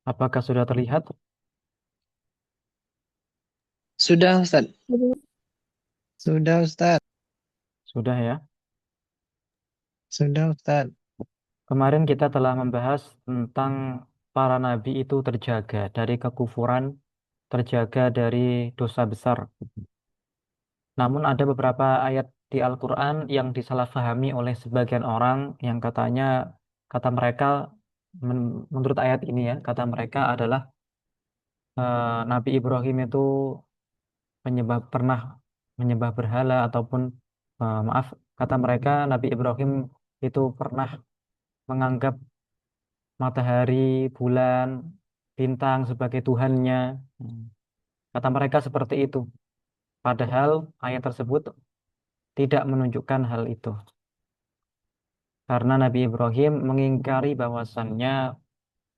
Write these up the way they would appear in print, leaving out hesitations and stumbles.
Apakah sudah terlihat? Sudah Ustaz. Sudah Ustaz. Sudah ya. Sudah Ustaz. Kemarin kita telah membahas tentang para nabi itu terjaga dari kekufuran, terjaga dari dosa besar. Namun ada beberapa ayat di Al-Quran yang disalahfahami oleh sebagian orang yang katanya, kata mereka, menurut ayat ini ya, kata mereka adalah Nabi Ibrahim itu pernah menyembah berhala ataupun maaf, kata mereka Nabi Ibrahim itu pernah menganggap matahari, bulan, bintang sebagai Tuhannya. Hmm. Kata mereka seperti itu. Padahal ayat tersebut tidak menunjukkan hal itu. Karena Nabi Ibrahim mengingkari bahwasannya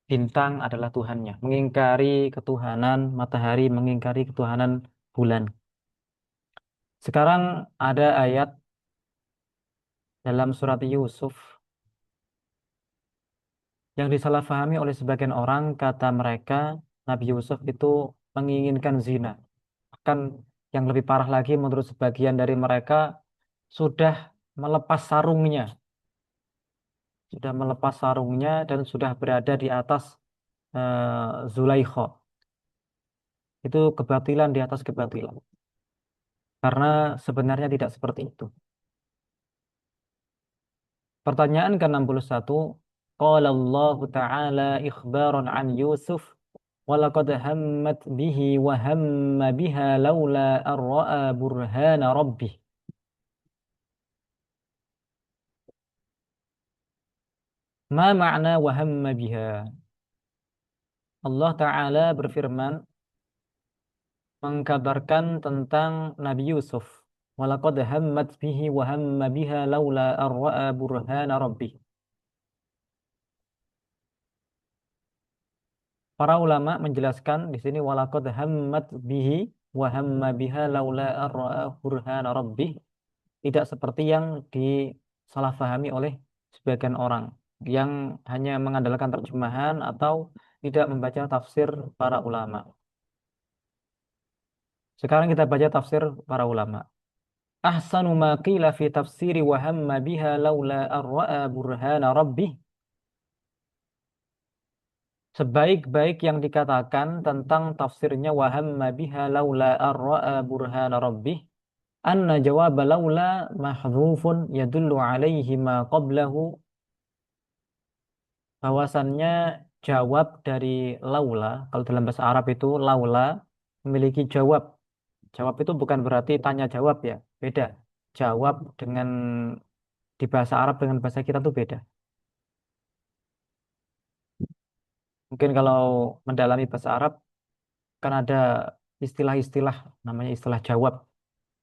bintang adalah Tuhannya. Mengingkari ketuhanan matahari, mengingkari ketuhanan bulan. Sekarang ada ayat dalam surat Yusuf yang disalahfahami oleh sebagian orang, kata mereka Nabi Yusuf itu menginginkan zina. Bahkan yang lebih parah lagi menurut sebagian dari mereka sudah melepas sarungnya, dan sudah berada di atas Zulaikha. Itu kebatilan di atas kebatilan. Karena sebenarnya tidak seperti itu. Pertanyaan ke-61, qala Allah Ta'ala ikhbaran an Yusuf walaqad hammat bihi wa hamma biha laula an ra'a burhana rabbih. Ma ma'na wa hamma biha? Allah Ta'ala berfirman mengkabarkan tentang Nabi Yusuf. Walaqad hammat bihi wa hamma biha laula an ra'a burhana rabbih. Para ulama menjelaskan di sini walaqad hammat bihi wa hamma biha laula an ra'a burhana rabbih, tidak seperti yang disalahfahami oleh sebagian orang yang hanya mengandalkan terjemahan atau tidak membaca tafsir para ulama. Sekarang kita baca tafsir para ulama. Ahsanu ma qila fi tafsiri wa hamma biha laula an ra'a burhana rabbih. Sebaik-baik yang dikatakan tentang tafsirnya wa hamma biha laula an ra'a burhana rabbih, anna jawab laula mahdzufun yadullu alaihi ma qablahu, bahwasannya jawab dari laula, kalau dalam bahasa Arab itu laula memiliki jawab. Jawab itu bukan berarti tanya jawab ya, beda. Jawab dengan di bahasa Arab dengan bahasa kita tuh beda. Mungkin kalau mendalami bahasa Arab kan ada istilah-istilah namanya istilah jawab.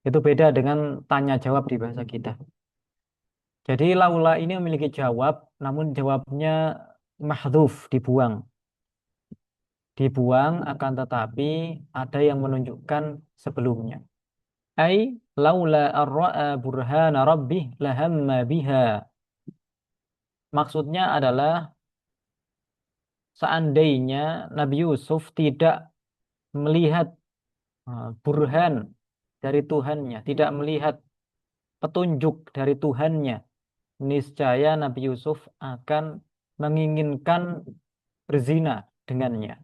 Itu beda dengan tanya jawab di bahasa kita. Jadi laula ini memiliki jawab, namun jawabnya mahdzuf, dibuang. Dibuang akan tetapi ada yang menunjukkan sebelumnya. Ai laula ar-ra'a burhana rabbih lahamma biha. Maksudnya adalah seandainya Nabi Yusuf tidak melihat burhan dari Tuhannya, tidak melihat petunjuk dari Tuhannya, niscaya Nabi Yusuf akan menginginkan berzina dengannya.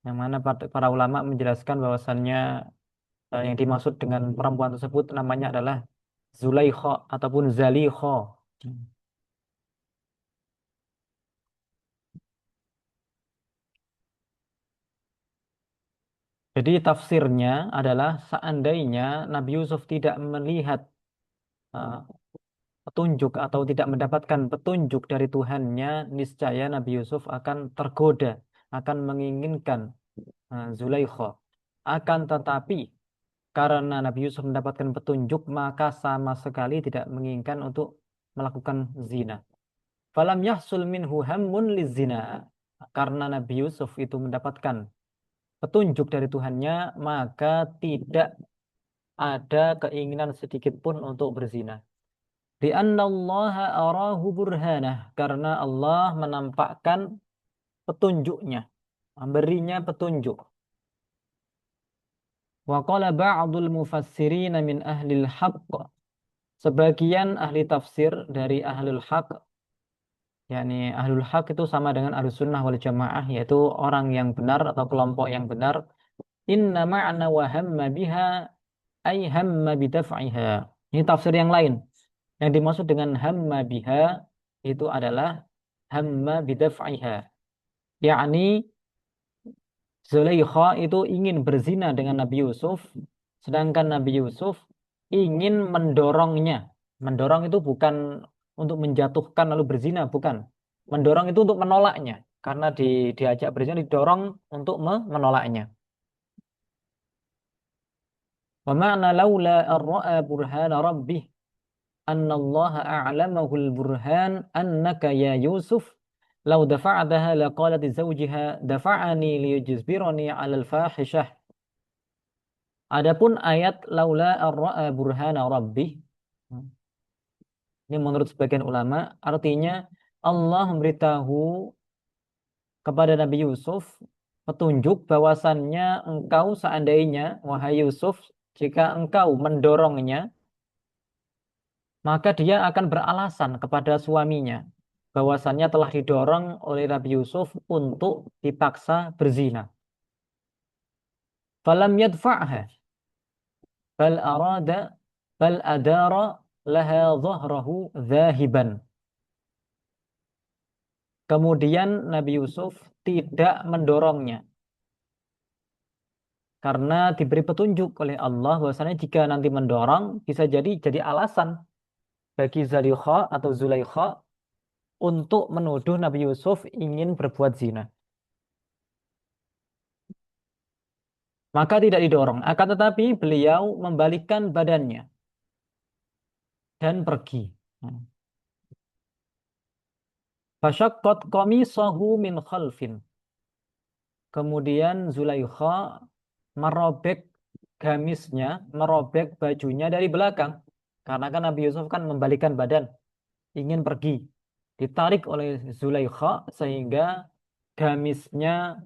Yang mana para ulama menjelaskan bahwasannya yang dimaksud dengan perempuan tersebut namanya adalah Zulaikha ataupun Zalikha. Jadi tafsirnya adalah seandainya Nabi Yusuf tidak melihat uh, petunjuk atau tidak mendapatkan petunjuk dari Tuhannya, niscaya Nabi Yusuf akan tergoda, akan menginginkan Zulaikha. Akan tetapi karena Nabi Yusuf mendapatkan petunjuk, maka sama sekali tidak menginginkan untuk melakukan zina. Falam yahsul minhu hammun lizina. Karena Nabi Yusuf itu mendapatkan petunjuk dari Tuhannya, maka tidak ada keinginan sedikit pun untuk berzina. Li'annallaha arahu burhanah, karena Allah menampakkan petunjuknya, memberinya petunjuk. Wa qala ba'dul mufassirin min ahlil haqq. Sebagian ahli tafsir dari ahlul haq, yakni ahlul haq itu sama dengan ahlus sunnah wal jamaah, yaitu orang yang benar atau kelompok yang benar. Inna ma'na wa hamma biha ay hamma bidaf'iha. Ini tafsir yang lain. Yang dimaksud dengan hamma biha itu adalah hamma bidaf'iha. Yakni Zulaikha itu ingin berzina dengan Nabi Yusuf, sedangkan Nabi Yusuf ingin mendorongnya. Mendorong itu bukan untuk menjatuhkan lalu berzina, bukan. Mendorong itu untuk menolaknya, karena diajak berzina didorong untuk menolaknya. Wa ma'na laula ar-ra'a burhana rabbih anna Allah a'lamahu al-burhan annaka ya Yusuf law dafa'taha laqalat zawjiha dafa'ani liyujbirani 'ala al-fahishah. Adapun ayat laula ar-ra'a burhana rabbih, ini menurut sebagian ulama artinya Allah memberitahu kepada Nabi Yusuf petunjuk bahwasannya engkau seandainya wahai Yusuf, jika engkau mendorongnya maka dia akan beralasan kepada suaminya bahwasannya telah didorong oleh Nabi Yusuf untuk dipaksa berzina. Falam yadfa'ha bal arada bal adara laha dhahrahu zahiban. Kemudian Nabi Yusuf tidak mendorongnya karena diberi petunjuk oleh Allah bahwasanya jika nanti mendorong bisa jadi alasan bagi Zulaikha atau Zulaikha untuk menuduh Nabi Yusuf ingin berbuat zina. Maka tidak didorong, akan tetapi beliau membalikkan badannya dan pergi. Fasyaqqat qamisahu min khalfin. Kemudian Zulaikha merobek gamisnya, merobek bajunya dari belakang. Karena kan Nabi Yusuf kan membalikkan badan, ingin pergi. Ditarik oleh Zulaikha sehingga gamisnya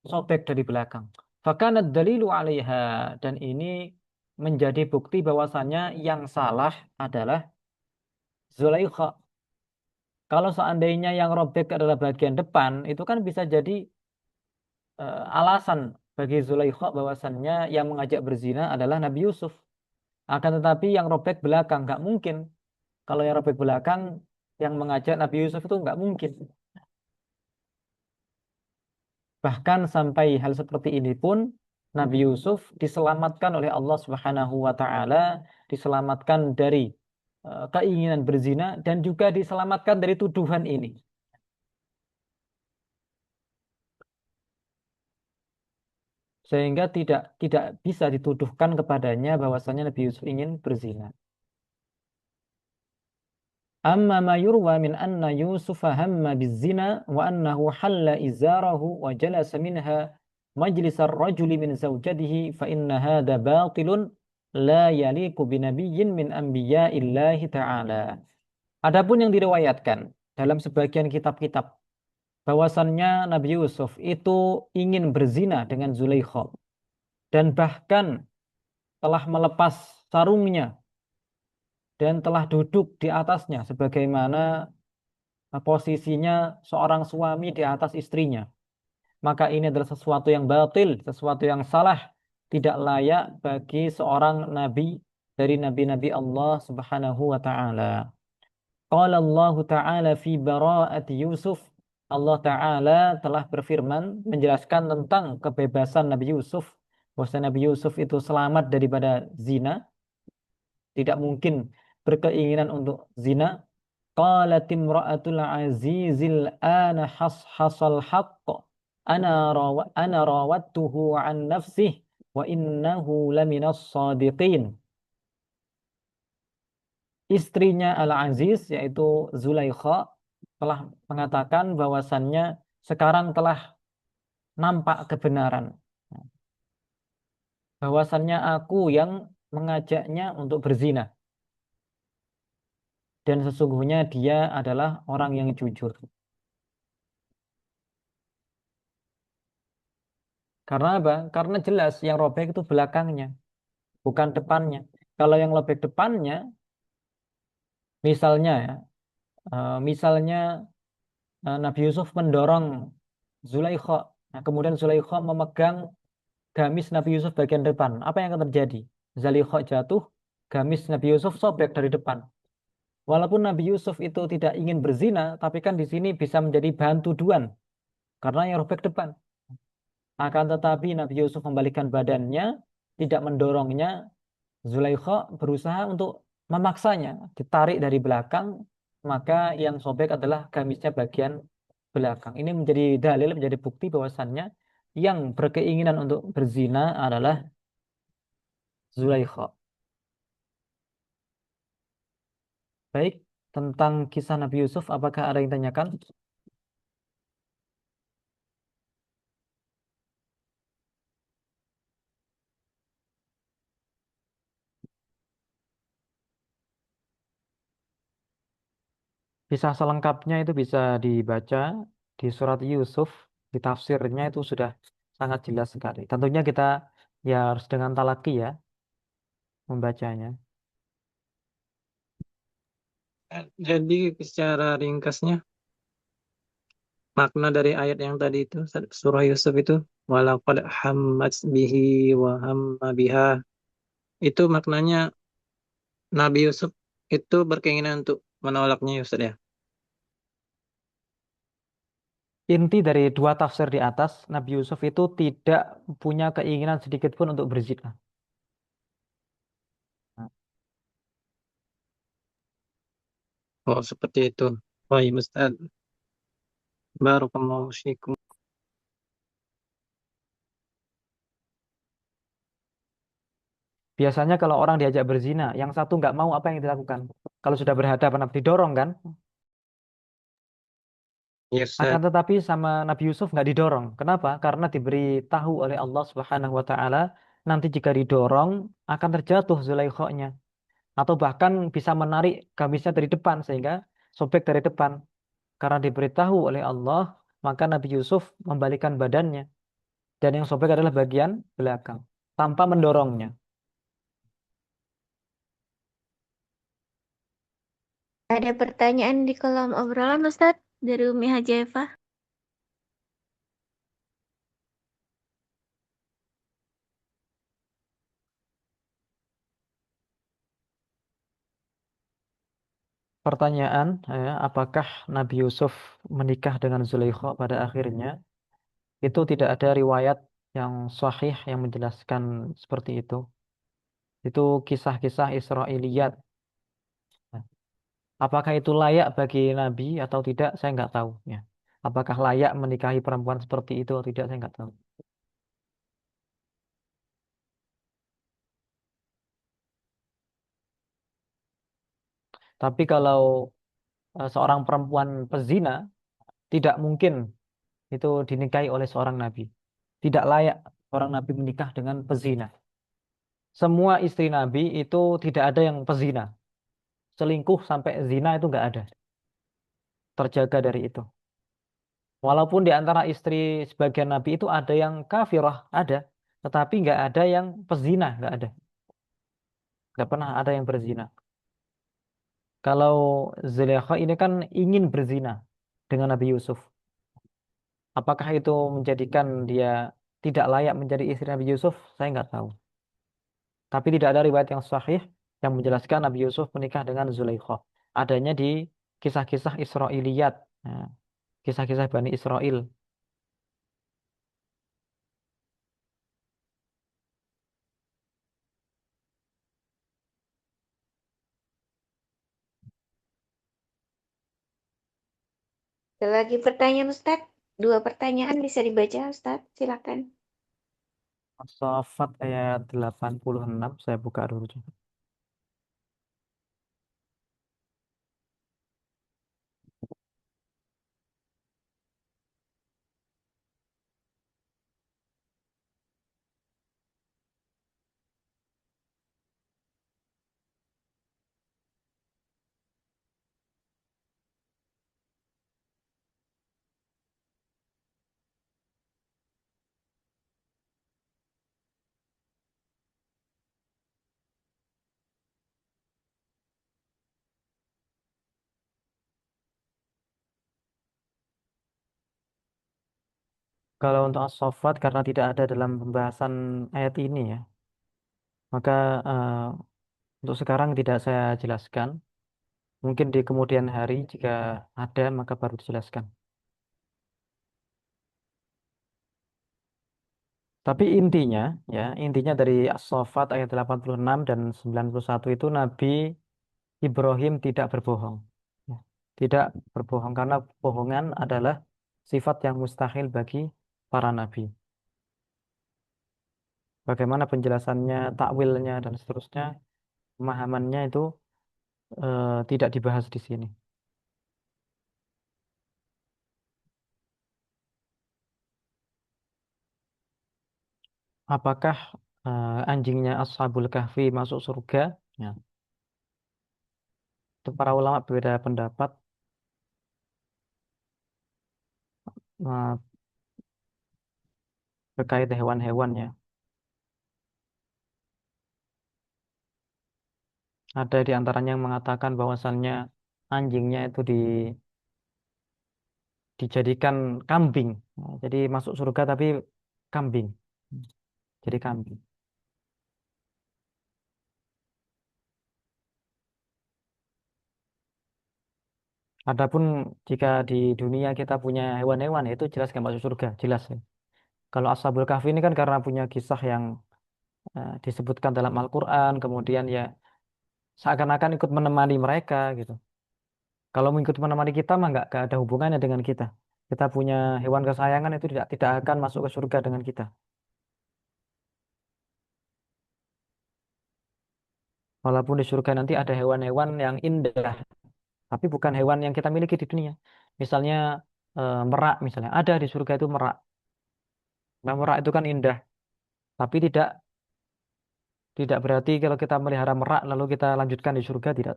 sobek dari belakang. Fakanad dalilu 'alaiha, dan ini menjadi bukti bahwasannya yang salah adalah Zulaikha. Kalau seandainya yang robek adalah bagian depan, itu kan bisa jadi alasan bagi Zulaikha bahwasannya yang mengajak berzina adalah Nabi Yusuf. Akan tetapi yang robek belakang nggak mungkin. Kalau yang robek belakang yang mengajak Nabi Yusuf itu nggak mungkin. Bahkan sampai hal seperti ini pun Nabi Yusuf diselamatkan oleh Allah Subhanahu wa taala, diselamatkan dari keinginan berzina dan juga diselamatkan dari tuduhan ini. Sehingga tidak bisa dituduhkan kepadanya bahwasanya Nabi Yusuf ingin berzina. Amma ma yurwa min anna Yusuf hamma bizina wa annahu halla izarahu wa jalasa minha majlis ar-rajuli min zawjadihi fa inna hadha batilun la yaliqu binabiyyin min anbiya'illahi ta'ala. Adapun yang diriwayatkan dalam sebagian kitab-kitab bahwasannya Nabi Yusuf itu ingin berzina dengan Zulaikha dan bahkan telah melepas sarungnya dan telah duduk di atasnya sebagaimana posisinya seorang suami di atas istrinya. Maka ini adalah sesuatu yang batil, sesuatu yang salah, tidak layak bagi seorang nabi dari nabi-nabi Allah Subhanahu wa taala. Qala Allah taala fi bara'ati Yusuf. Allah taala telah berfirman menjelaskan tentang kebebasan Nabi Yusuf, bahwa Nabi Yusuf itu selamat daripada zina, tidak mungkin berkeinginan untuk zina. Qalat imra'atul azizil ana hasal haqq ana rawattuhu an nafsih wa innahu laminas sadiqin. Istrinya Al-Aziz yaitu Zulaikha telah mengatakan bahwasannya sekarang telah nampak kebenaran, bahwasannya aku yang mengajaknya untuk berzina. dan sesungguhnya dia adalah orang yang jujur. Karena apa? Karena jelas yang robek itu belakangnya, bukan depannya. Kalau yang robek depannya, misalnya ya, misalnya Nabi Yusuf mendorong Zulaikha, nah, kemudian Zulaikha memegang gamis Nabi Yusuf bagian depan. Apa yang akan terjadi? Zulaikha jatuh, gamis Nabi Yusuf sobek dari depan. Walaupun Nabi Yusuf itu tidak ingin berzina, tapi kan di sini bisa menjadi bahan tuduhan karena yang robek depan. Akan tetapi Nabi Yusuf membalikkan badannya, tidak mendorongnya. Zulaikha berusaha untuk memaksanya, ditarik dari belakang, maka yang sobek adalah gamisnya bagian belakang. Ini menjadi dalil, menjadi bukti bahwasannya yang berkeinginan untuk berzina adalah Zulaikha. Baik, tentang kisah Nabi Yusuf, apakah ada yang tanyakan? Kisah selengkapnya itu bisa dibaca di surat Yusuf, di tafsirnya itu sudah sangat jelas sekali. Tentunya kita ya harus dengan talaki ya membacanya. Jadi secara ringkasnya makna dari ayat yang tadi itu surah Yusuf itu walaqad hammat bihi wa hamma biha itu maknanya Nabi Yusuf itu berkeinginan untuk menolaknya ya Ustaz ya. Inti dari dua tafsir di atas, Nabi Yusuf itu tidak punya keinginan sedikit pun untuk berzina. Nah, Oh seperti itu. Baik Ustaz. Barakallahu fiikum. biasanya kalau orang diajak berzina, yang satu nggak mau apa yang dilakukan? Kalau sudah berhadapan, didorong kan? Ya Akan Ustaz. tetapi sama Nabi Yusuf nggak didorong. Kenapa? Karena diberitahu oleh Allah Subhanahu Wa Taala nanti jika didorong akan terjatuh Zulaikha-nya atau bahkan bisa menarik gamisnya dari depan sehingga sobek dari depan. Karena diberitahu oleh Allah, maka Nabi Yusuf membalikkan badannya dan yang sobek adalah bagian belakang tanpa mendorongnya. Ada pertanyaan di kolom obrolan, Ustadz, dari Umi Hajaifah. Pertanyaan, apakah Nabi Yusuf menikah dengan Zulaikha pada akhirnya? Itu tidak ada riwayat yang sahih yang menjelaskan seperti itu. Itu kisah-kisah Israiliyat. Nah, apakah itu layak bagi Nabi atau tidak? Saya nggak tahu. Ya. Apakah layak menikahi perempuan seperti itu atau tidak? Saya nggak tahu. Tapi kalau seorang perempuan pezina, tidak mungkin itu dinikahi oleh seorang Nabi. Tidak layak seorang Nabi menikah dengan pezina. Semua istri Nabi itu tidak ada yang pezina. Selingkuh sampai zina itu nggak ada. Terjaga dari itu. Walaupun di antara istri sebagian Nabi itu ada yang kafirah, ada. Tetapi nggak ada yang pezina, nggak ada. Nggak pernah ada yang berzina. Kalau Zulaikha ini kan ingin berzina dengan Nabi Yusuf. Apakah itu menjadikan dia tidak layak menjadi istri Nabi Yusuf? Saya nggak tahu. Tapi tidak ada riwayat yang sahih yang menjelaskan Nabi Yusuf menikah dengan Zulaikha. Adanya di kisah-kisah Israiliyat. Nah, kisah-kisah Bani Israel. Ada lagi pertanyaan, Ustadz. Dua pertanyaan bisa dibaca, Ustadz. Silakan. Shafat ayat 86. Saya buka dulu. Kalau untuk as-saffat karena tidak ada dalam pembahasan ayat ini ya, maka untuk sekarang tidak saya jelaskan. Mungkin di kemudian hari jika ada maka baru dijelaskan. Tapi intinya ya, intinya dari as-saffat ayat 86 dan 91 itu Nabi Ibrahim tidak berbohong. Ya, tidak berbohong karena bohongan adalah sifat yang mustahil bagi para nabi. Bagaimana penjelasannya, takwilnya dan seterusnya, pemahamannya itu tidak dibahas di sini. Apakah anjingnya Ashabul Kahfi masuk surga? Ya, itu para ulama berbeda pendapat eh, terkait hewan-hewan ya. Ada di antaranya yang mengatakan bahwasannya anjingnya itu dijadikan kambing. Nah, jadi masuk surga tapi kambing. Jadi kambing. Adapun jika di dunia kita punya hewan-hewan itu jelas nggak masuk surga, jelas ya. Kalau Ashabul Kahfi ini kan karena punya kisah yang disebutkan dalam Al-Quran, kemudian ya seakan-akan ikut menemani mereka gitu. Kalau ikut menemani kita mah nggak ada hubungannya dengan kita. Kita punya hewan kesayangan itu tidak akan masuk ke surga dengan kita. Walaupun di surga nanti ada hewan-hewan yang indah, tapi bukan hewan yang kita miliki di dunia. Misalnya merak misalnya, ada di surga itu merak. Nah, merak itu kan indah, tapi tidak berarti kalau kita melihara merak lalu kita lanjutkan di surga tidak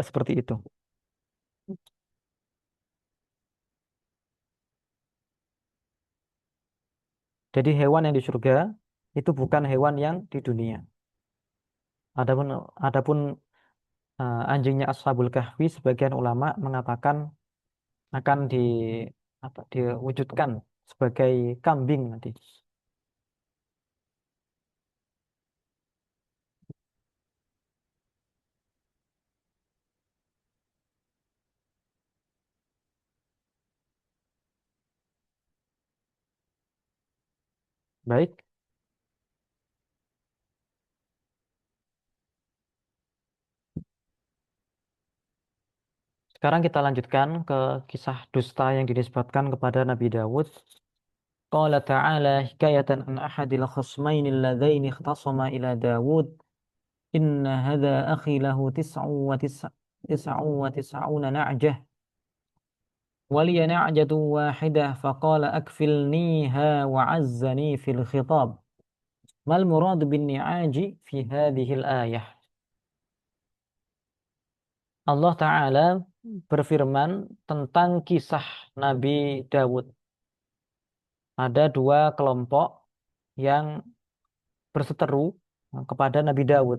seperti itu. Jadi hewan yang di surga itu bukan hewan yang di dunia. Adapun adapun anjingnya Ashabul Kahfi sebagian ulama mengatakan akan diwujudkan sebagai kambing nanti. Baik, sekarang kita lanjutkan ke kisah dusta yang dinisbatkan kepada Nabi Dawud. Qala ta'ala hikayatan an ahadil khasmaini alladzaini ikhtasama ila Dawud. Inna hadha akhi lahu tis'u wa tis'una na'jah. Waliya na'jatu wahidah faqala akfilniha wa'azzani fil khitab. Mal murad bin ni'aji fi hadhil ayah. Allah Ta'ala berfirman tentang kisah Nabi Dawud. Ada dua kelompok yang berseteru kepada Nabi Dawud.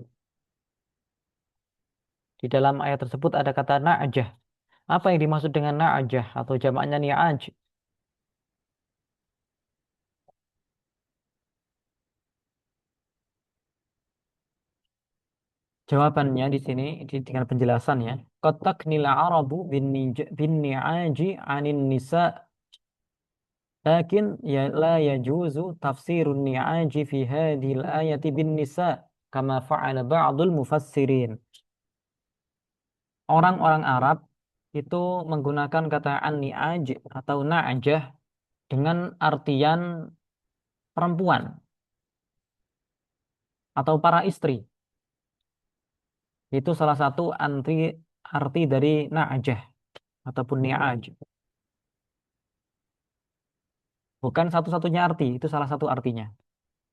Di dalam ayat tersebut ada kata na'jah. Apa yang dimaksud dengan na'jah atau jamaknya ni'aj? Jawabannya di sini dengan penjelasan ya. Qataknil arabu bin ni'aji anin nisa lakin ya la yajuzu tafsirun ni'aji fi hadhil ayati bin nisa kama fa'ala ba'dul mufassirin. Orang-orang Arab itu menggunakan kata an-ni'aj atau na'jah dengan artian perempuan atau para istri. Itu salah satu arti dari na'jah ataupun ni'aj. Bukan satu-satunya arti, itu salah satu artinya.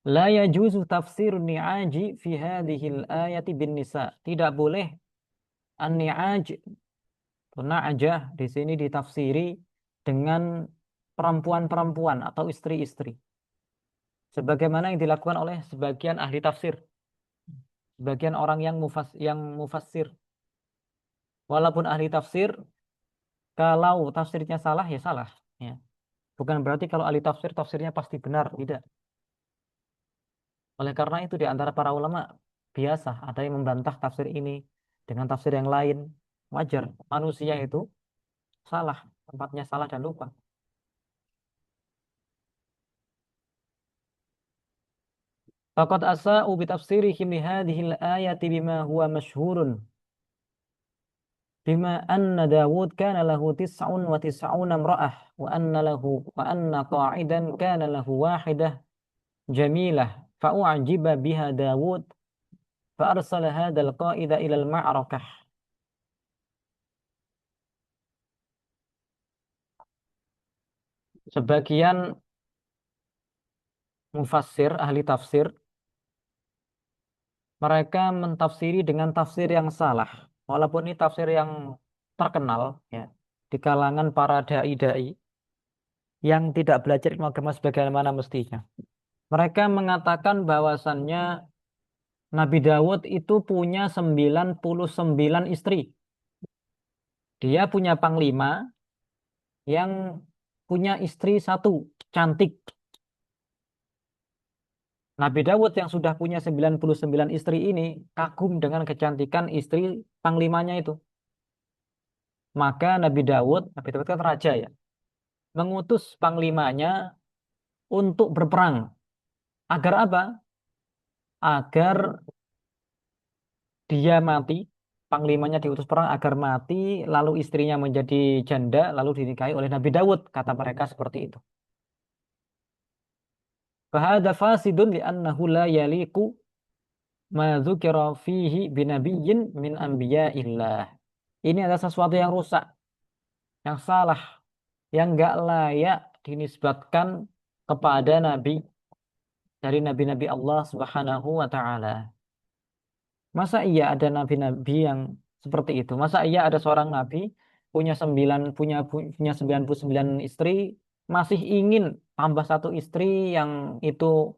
La yajuzu tafsirun ni'aji fi hadhil ayati bin nisa. Tidak boleh an-ni'aj atau na'jah di sini ditafsiri dengan perempuan-perempuan atau istri-istri. Sebagaimana yang dilakukan oleh sebagian ahli tafsir, sebagian orang yang mufassir. Walaupun ahli tafsir, kalau tafsirnya salah ya salah. Ya. Bukan berarti kalau ahli tafsir, tafsirnya pasti benar. Tidak. Oleh karena itu di antara para ulama biasa ada yang membantah tafsir ini dengan tafsir yang lain. Wajar. Manusia itu salah. Tempatnya salah dan lupa. Faqad asa'u bitafsirihim li hadhil ayati bima huwa masyhurun. Bima anna Dawud kana lahu tis'un wa tis'una imra'ah wa anna qa'idan kana lahu wahidah jamilah fa'u'jiba biha Dawud fa'arsala hadzal qa'ida ila al-ma'rakah. Sebagian mufassir, ahli tafsir, mereka mentafsiri dengan tafsir yang salah. Walaupun ini tafsir yang terkenal ya di kalangan para dai-dai yang tidak belajar ilmu agama sebagaimana mestinya. Mereka mengatakan bahwasannya Nabi Dawud itu punya 99 istri. Dia punya panglima yang punya istri satu, cantik. Nabi Dawud yang sudah punya 99 istri ini kagum dengan kecantikan istri panglimanya itu. Maka Nabi Dawud kan raja ya, mengutus panglimanya untuk berperang. Agar apa? Agar dia mati, panglimanya diutus perang agar mati, lalu istrinya menjadi janda, lalu dinikahi oleh Nabi Dawud, kata mereka seperti itu. Fahada fasidun li'annahu la yaliku ma dzukira fihi binabiyyin min anbiya'illah. Ini adalah sesuatu yang rusak, yang salah, yang enggak layak dinisbatkan kepada nabi dari nabi-nabi Allah Subhanahu wa taala. Masa iya ada nabi-nabi yang seperti itu? Masa iya ada seorang nabi punya 99 istri, masih ingin tambah satu istri yang itu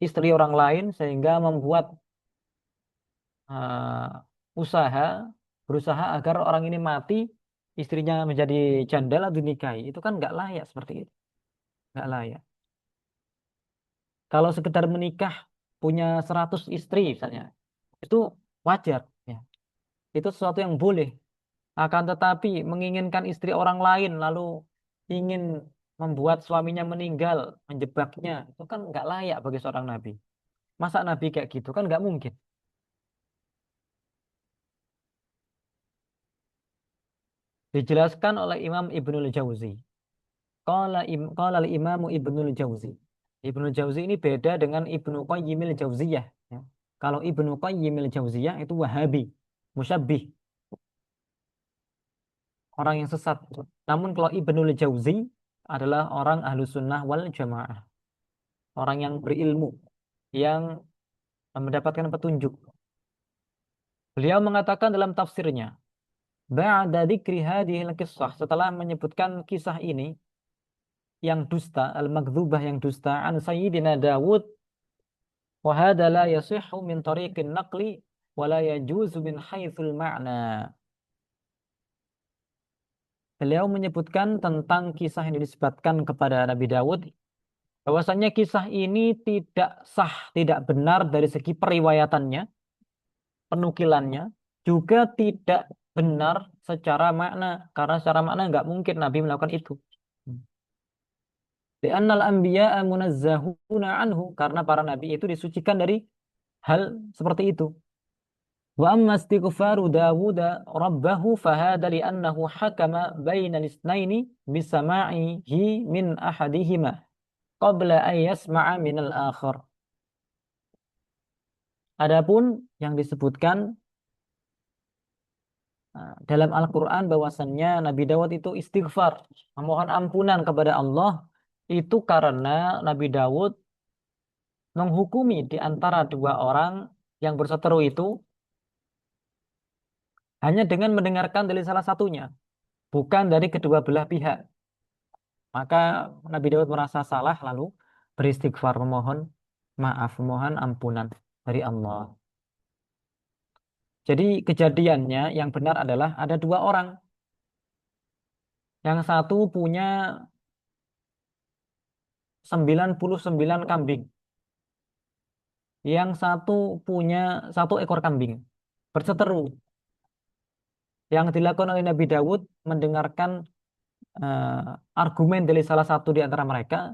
istri orang lain sehingga membuat usaha berusaha agar orang ini mati, istrinya menjadi janda lalu dinikahi. Itu kan nggak layak seperti itu. Nggak layak. Kalau sekedar menikah punya 100 istri misalnya, itu wajar ya. Itu sesuatu yang boleh. Akan tetapi menginginkan istri orang lain lalu ingin membuat suaminya meninggal, menjebaknya, itu kan nggak layak bagi seorang nabi. Masa nabi kayak gitu kan nggak mungkin. Dijelaskan oleh Imam Ibnul Jauzi. Qala al-Imam Ibnul Jauzi. Ibnul Jauzi ini beda dengan Ibnu Qayyimil Jauziyah. Ya. Kalau Ibnu Qayyimil Jauziyah itu Wahabi, musyabbih, orang yang sesat. Namun kalau Ibnul Jauzi adalah orang ahlu sunnah wal jamaah. Orang yang berilmu, yang mendapatkan petunjuk. Beliau mengatakan dalam tafsirnya, ba'da dzikri hadhil qissah, setelah menyebutkan kisah ini yang dusta, al-magdzubah yang dusta, an Sayyidina Dawud, wa hadza la yasihhu min tariqin naqli wa la yajuzu min haitsul ma'na. Beliau menyebutkan tentang kisah yang disebutkan kepada Nabi Dawud, bahwasanya kisah ini tidak sah, tidak benar dari segi periwayatannya, penukilannya, juga tidak benar secara makna, karena secara makna nggak mungkin Nabi melakukan itu. Li'annal anbiya'a munazzahuna anhu, karena para nabi itu disucikan dari hal seperti itu. Wa amma istighfaru Dawud rabbahu fahada li'annahu hakama bainal itsnaini bisama'ihi min ahadihima qabla an yasma'a minal akhar. Adapun yang disebutkan dalam Al-Quran bahwasannya Nabi Dawud itu istighfar, memohon ampunan kepada Allah, itu karena Nabi Dawud menghukumi di antara dua orang yang berseteru itu hanya dengan mendengarkan dari salah satunya, bukan dari kedua belah pihak. Maka Nabi Daud merasa salah lalu beristighfar, memohon maaf, memohon ampunan dari Allah. Jadi kejadiannya yang benar adalah ada dua orang. Yang satu punya 99 kambing. Yang satu punya 1 ekor kambing. Berseteru. Yang dilakukan oleh Nabi Dawud mendengarkan argumen dari salah satu di antara mereka,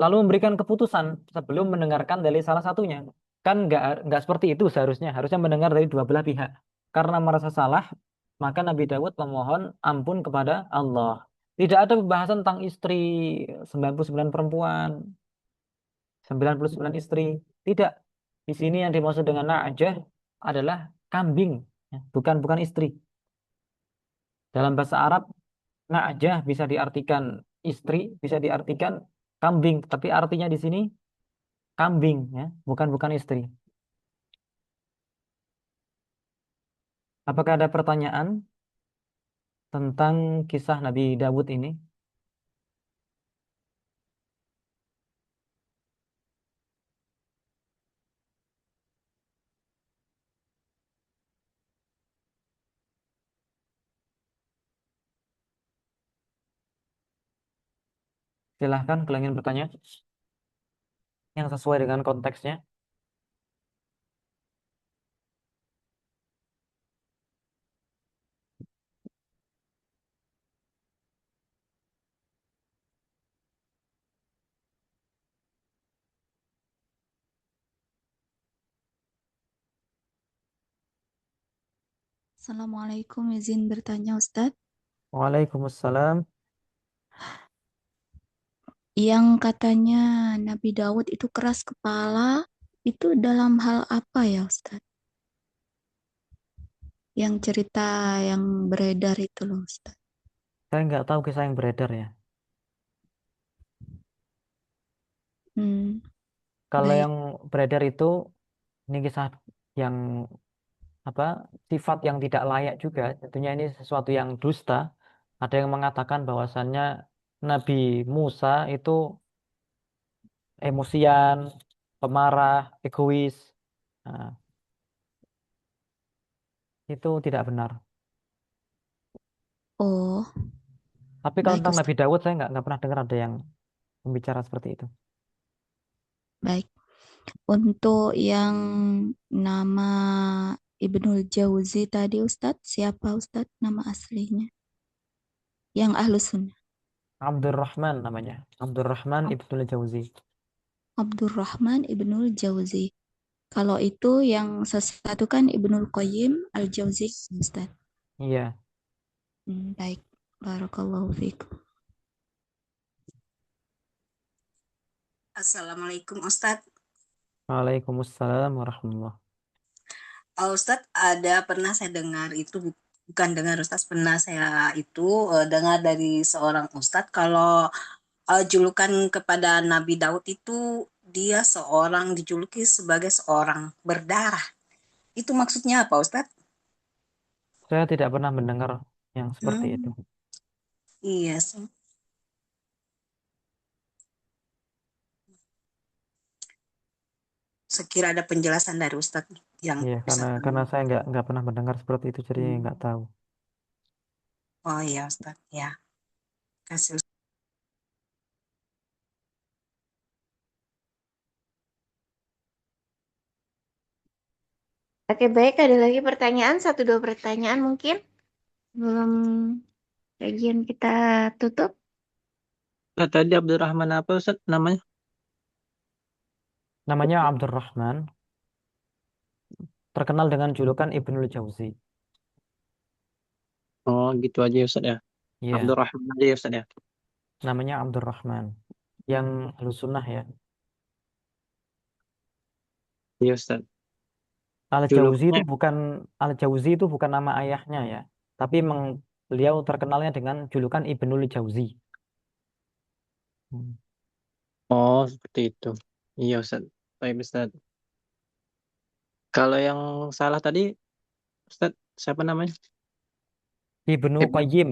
lalu memberikan keputusan sebelum mendengarkan dari salah satunya. Kan nggak seperti itu seharusnya. Harusnya mendengar dari dua belah pihak. Karena merasa salah, maka Nabi Dawud memohon ampun kepada Allah. Tidak ada pembahasan tentang istri 99 perempuan, 99 istri. Tidak. Di sini yang dimaksud dengan na'jah adalah kambing, ya, bukan bukan istri. Dalam bahasa Arab, na'jah bisa diartikan istri, bisa diartikan kambing, tapi artinya di sini kambing, ya, bukan bukan istri. Apakah ada pertanyaan tentang kisah Nabi Dawud ini? Silahkan kalau ingin bertanya yang sesuai dengan konteksnya. Assalamualaikum, izin bertanya Ustadz. Waalaikumsalam. Yang katanya Nabi Daud itu keras kepala, itu dalam hal apa ya Ustadz? Yang cerita yang beredar itu loh Ustadz. Saya nggak tahu kisah yang beredar ya. Hmm, Kalau baik. yang beredar itu ini kisah yang apa sifat yang tidak layak juga. Tentunya ini sesuatu yang dusta. Ada yang mengatakan bahwasannya Nabi Musa itu emosian, pemarah, egois. Nah, itu tidak benar. Oh, Tapi kalau baik tentang Nabi Ustadz. Dawud saya nggak pernah dengar ada yang membicara seperti itu. Baik. Untuk yang nama Ibnul Jauzi tadi Ustadz, siapa Ustadz nama aslinya? Yang Ahlus Sunnah. Abdurrahman namanya. Abdurrahman Ab- Ibnul Jauzi. Abdurrahman Ibnul Jauzi. Kalau itu yang sesatu kan Ibnul Qayyim Al-Jauzi Ustadz. Iya. Baik. Barakallahu fiikum. Assalamualaikum Ustadz. Waalaikumsalam warahmatullah. Ustadz, ada pernah saya dengar itu, bukan dengar Ustadz, pernah saya itu dengar dari seorang Ustadz kalau julukan kepada Nabi Daud itu dia seorang dijuluki sebagai seorang berdarah. Itu maksudnya apa Ustadz? Saya tidak pernah mendengar yang seperti itu. Hmm, iya sih. Sekira ada penjelasan dari Ustadz yang Iya, bisa karena kami. saya nggak pernah mendengar seperti itu, jadi nggak Hmm. tahu. Oh iya Ustadz, ya. Kasih Ustadz. Oke, baik. Ada lagi pertanyaan? Satu dua pertanyaan mungkin? Belum kajian kita tutup. Tadi Abdurrahman apa Ustadz namanya? Namanya Abdurrahman, terkenal dengan julukan Ibnul Jauzi. Oh gitu aja ya Ustadz ya. Iya, Abdurrahman aja ya Ustadz ya. namanya Abdurrahman. Yang Ahlus Sunnah ya. Iya Ustadz. Al-Jauzi Juluknya. itu bukan Al-Jauzi itu bukan nama ayahnya ya, tapi beliau terkenalnya dengan julukan Ibnul Jauzi. Hmm. Oh seperti itu. Iya Ustadz. Baik Ustadz. Kalau yang salah tadi Ustadz siapa namanya? Ibnu Ibnu. Qayyim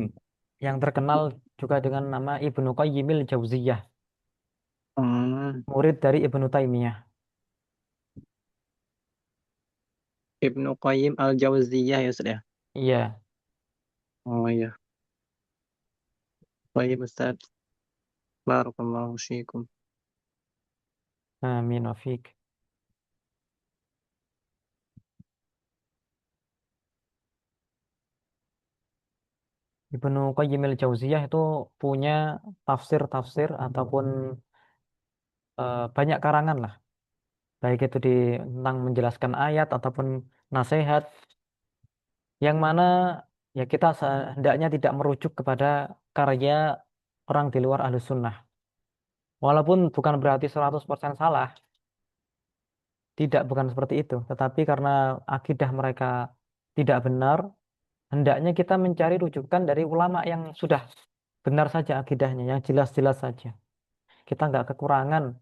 yang terkenal juga dengan nama Ibnu Qayyimil Jauziyah, Hmm, murid dari Ibnu Taimiyah. Ibnu Qayyim Al-Jauziyah ya Ustadz ya. Iya, Oh iya. Baik Ustadz. Barakallahu fiikum. Amin wa fiik. Ibnu Qayyim al-Jauziyah itu punya tafsir-tafsir ataupun banyak karangan lah, baik itu tentang menjelaskan ayat ataupun nasihat, yang mana ya kita hendaknya tidak merujuk kepada karya orang di luar Ahlus Sunnah. Walaupun bukan berarti 100% salah, tidak, bukan seperti itu. Tetapi karena akidah mereka tidak benar, hendaknya kita mencari rujukan dari ulama yang sudah benar saja akidahnya, yang jelas-jelas saja. Kita nggak kekurangan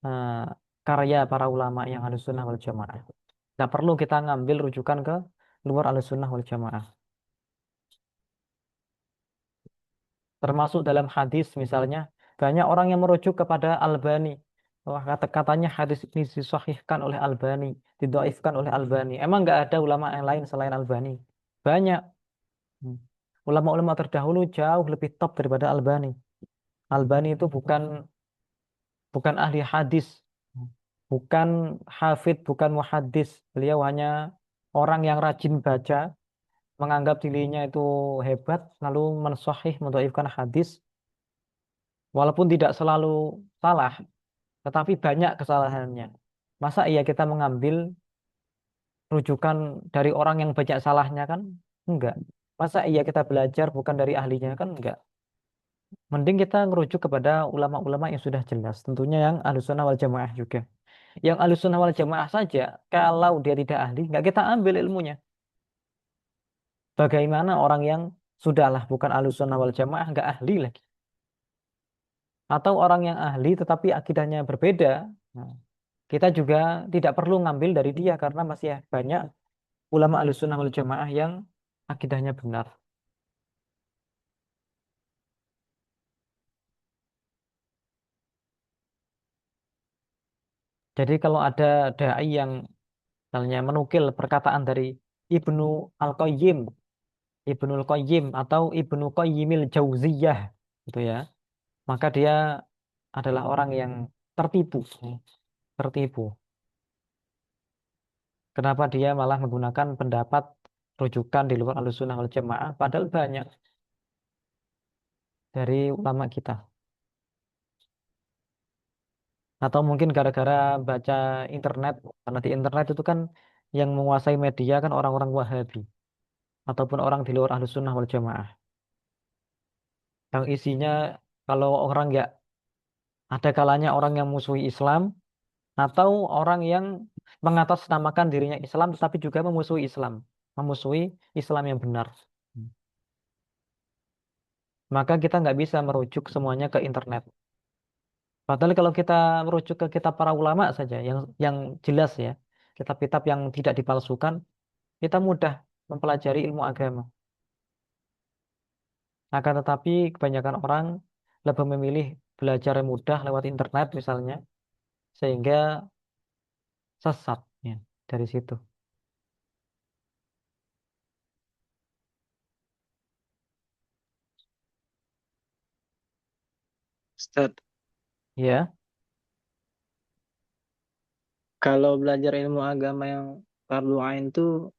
eh, karya para ulama yang Ahlus Sunnah wal Jamaah. Nggak perlu kita ngambil rujukan ke luar Ahlus Sunnah wal Jamaah. Termasuk dalam hadis misalnya, banyak orang yang merujuk kepada Albani. Wah, kata-katanya hadis ini disahihkan oleh Albani, didhaifkan oleh Albani. Emang nggak ada ulama yang lain selain Albani? Banyak. Hmm. Ulama-ulama terdahulu jauh lebih top daripada Albani. Albani itu bukan bukan ahli hadis, bukan hafid, bukan muhaddis. Beliau hanya orang yang rajin baca, menganggap dirinya itu hebat, lalu mensahih, mendhaifkan hadis, walaupun tidak selalu salah, tetapi banyak kesalahannya. Masa iya kita mengambil rujukan dari orang yang banyak salahnya, kan? Enggak. Masa iya kita belajar bukan dari ahlinya, kan? Enggak. Mending kita merujuk kepada ulama-ulama yang sudah jelas. Tentunya yang Ahlussunnah wal Jamaah juga. Yang Ahlussunnah wal Jamaah saja, kalau dia tidak ahli, enggak kita ambil ilmunya. Bagaimana orang yang sudahlah bukan Ahlussunnah wal Jamaah, enggak ahli lagi. Atau orang yang ahli tetapi akidahnya berbeda. Nah, kita juga tidak perlu ngambil dari dia karena masih banyak ulama Ahlussunnah wal Jamaah yang akidahnya benar. Jadi kalau ada dai yang misalnya menukil perkataan dari Ibnu Al-Qayyim, Ibnu Al-Qayyim atau Ibnu Qayyimil Jauziyah gitu ya, maka dia adalah orang yang tertipu, tertipu. Kenapa dia malah menggunakan pendapat rujukan di luar Ahlussunnah wal Jamaah padahal banyak dari ulama kita. Atau mungkin gara-gara baca internet, karena di internet itu kan yang menguasai media kan orang-orang Wahabi ataupun orang di luar Ahlus Sunnah wal Jamaah. Yang isinya kalau orang ya ada kalanya orang yang musuhi Islam atau orang yang mengatasnamakan dirinya Islam tetapi juga memusuhi Islam, memusuhi Islam yang benar. Maka kita nggak bisa merujuk semuanya ke internet. Padahal kalau kita merujuk ke kitab para ulama saja yang jelas ya, kitab-kitab yang tidak dipalsukan, kita mudah mempelajari ilmu agama. Akan tetapi kebanyakan orang lebih memilih belajar yang mudah lewat internet misalnya, sehingga sesat ya dari situ. Ustaz, Ya, kalau belajar ilmu agama yang fardu ain tuh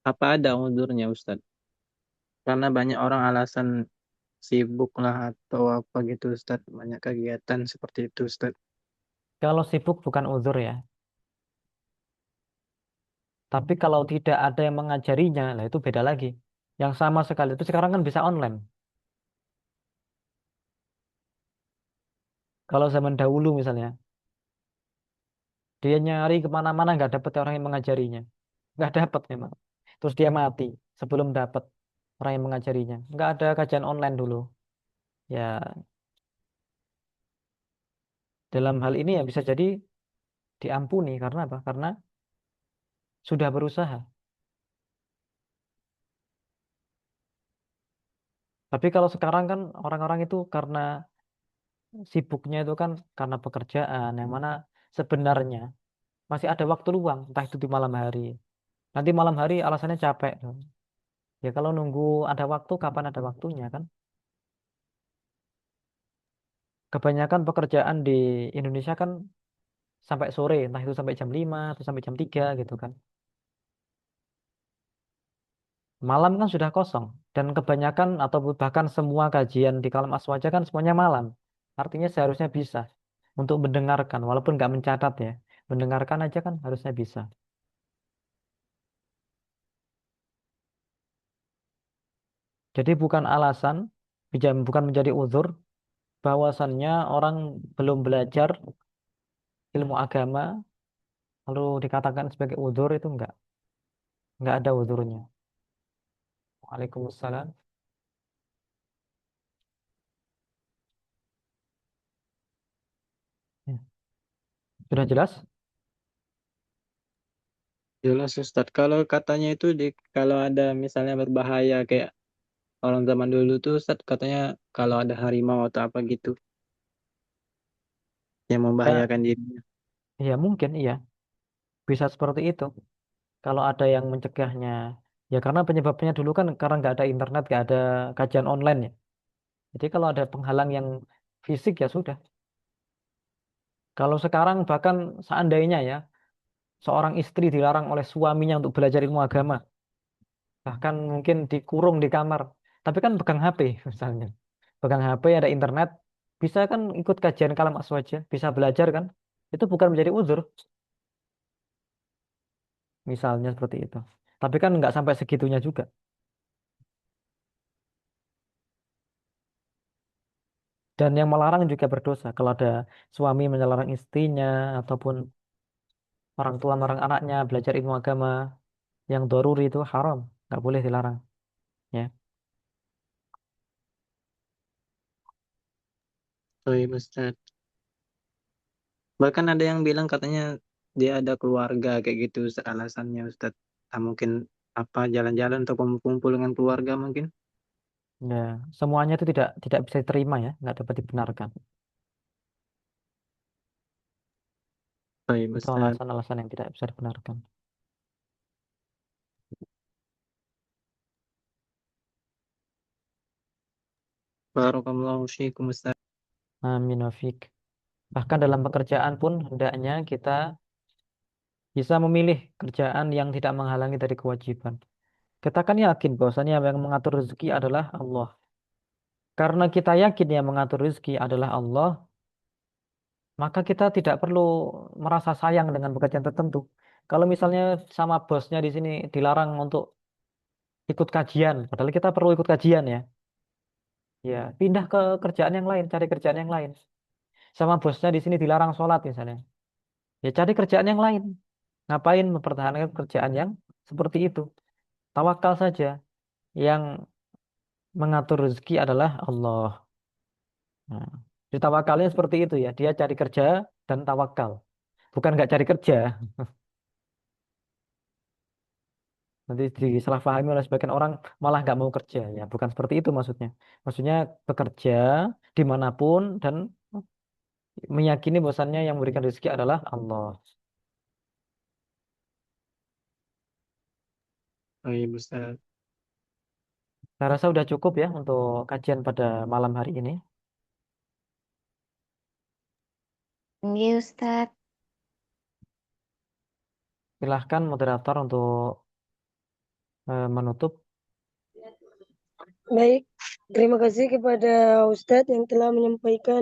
apa ada uzurnya Ustaz? Karena banyak orang alasan sibuk lah atau apa gitu Ustaz, banyak kegiatan seperti itu Ustaz. kalau sibuk bukan uzur ya. Tapi kalau tidak ada yang mengajarinya, lah itu beda lagi. Yang sama sekali itu sekarang kan bisa online. Kalau zaman dahulu misalnya, dia nyari kemana-mana nggak dapat orang yang mengajarinya, nggak dapat memang. Terus dia mati sebelum dapat orang yang mengajarinya. Nggak ada kajian online dulu. Ya, dalam hal ini ya bisa jadi diampuni karena apa? Karena sudah berusaha. Tapi kalau sekarang kan orang-orang itu karena sibuknya itu kan karena pekerjaan yang mana sebenarnya masih ada waktu luang, entah itu di malam hari. Nanti malam hari alasannya capek. Ya kalau nunggu ada waktu, kapan ada waktunya kan? Kebanyakan pekerjaan di Indonesia kan sampai sore, entah itu sampai jam 5 atau sampai jam 3 gitu kan. Malam kan sudah kosong. Dan kebanyakan atau bahkan semua kajian di Kalam Aswaja kan semuanya malam. Artinya seharusnya bisa untuk mendengarkan, walaupun nggak mencatat ya. Mendengarkan aja kan harusnya bisa. Jadi bukan alasan, bukan menjadi uzur, bahwasannya orang belum belajar ilmu agama, lalu dikatakan sebagai uzur itu nggak ada uzurnya. Waalaikumsalam. Ya. Sudah jelas? Jelas Ustadz. Kalau katanya itu kalau ada misalnya berbahaya kayak orang zaman dulu tuh Ustadz katanya kalau ada harimau atau apa gitu yang Ya, membahayakan dirinya. ya mungkin iya. Bisa seperti itu. Kalau ada yang mencegahnya, ya karena penyebabnya dulu kan karena nggak ada internet, nggak ada kajian online ya. Jadi kalau ada penghalang yang fisik ya sudah. Kalau sekarang bahkan seandainya ya, seorang istri dilarang oleh suaminya untuk belajar ilmu agama, bahkan mungkin dikurung di kamar, tapi kan pegang HP misalnya. Pegang HP ada internet, bisa kan ikut kajian kalam aswaja, bisa belajar kan. Itu bukan menjadi uzur, misalnya seperti itu. Tapi kan nggak sampai segitunya juga. Dan yang melarang juga berdosa. Kalau ada suami melarang istrinya ataupun orang tua melarang anaknya belajar ilmu agama yang doruri itu haram, nggak boleh dilarang. Ya, Oh iya Ustadz. Bahkan ada yang bilang katanya dia ada keluarga kayak gitu alasannya Ustadz. Ah, mungkin apa jalan-jalan atau kumpul-kumpul dengan keluarga mungkin. ya, semuanya itu tidak bisa diterima ya, nggak dapat dibenarkan. Oh iya Itu Ustadz. alasan-alasan yang tidak bisa dibenarkan. Barakallahu fiikum Ustadz. Amin wa fiik. Bahkan dalam pekerjaan pun hendaknya kita bisa memilih kerjaan yang tidak menghalangi dari kewajiban. Kita kan yakin bahwasanya yang mengatur rezeki adalah Allah. Karena kita yakin yang mengatur rezeki adalah Allah, maka kita tidak perlu merasa sayang dengan pekerjaan tertentu. Kalau misalnya sama bosnya di sini dilarang untuk ikut kajian, padahal kita perlu ikut kajian ya. Ya, pindah ke kerjaan yang lain, cari kerjaan yang lain. Sama bosnya di sini dilarang sholat misalnya. Ya cari kerjaan yang lain. Ngapain mempertahankan kerjaan yang seperti itu? Tawakal saja. Yang mengatur rezeki adalah Allah. Nah, ditawakalnya seperti itu ya. Dia cari kerja dan tawakal. Bukan nggak cari kerja. Nanti disalahpahami oleh sebagian orang malah nggak mau kerja. Ya, bukan seperti itu maksudnya. Maksudnya bekerja dimanapun dan meyakini bahwasannya yang memberikan rezeki adalah Allah. Oh iya Ustadz. Saya rasa sudah cukup ya untuk kajian pada malam hari ini. Iya, Ustadz. Silahkan moderator untuk menutup. Baik, terima kasih kepada Ustadz yang telah menyampaikan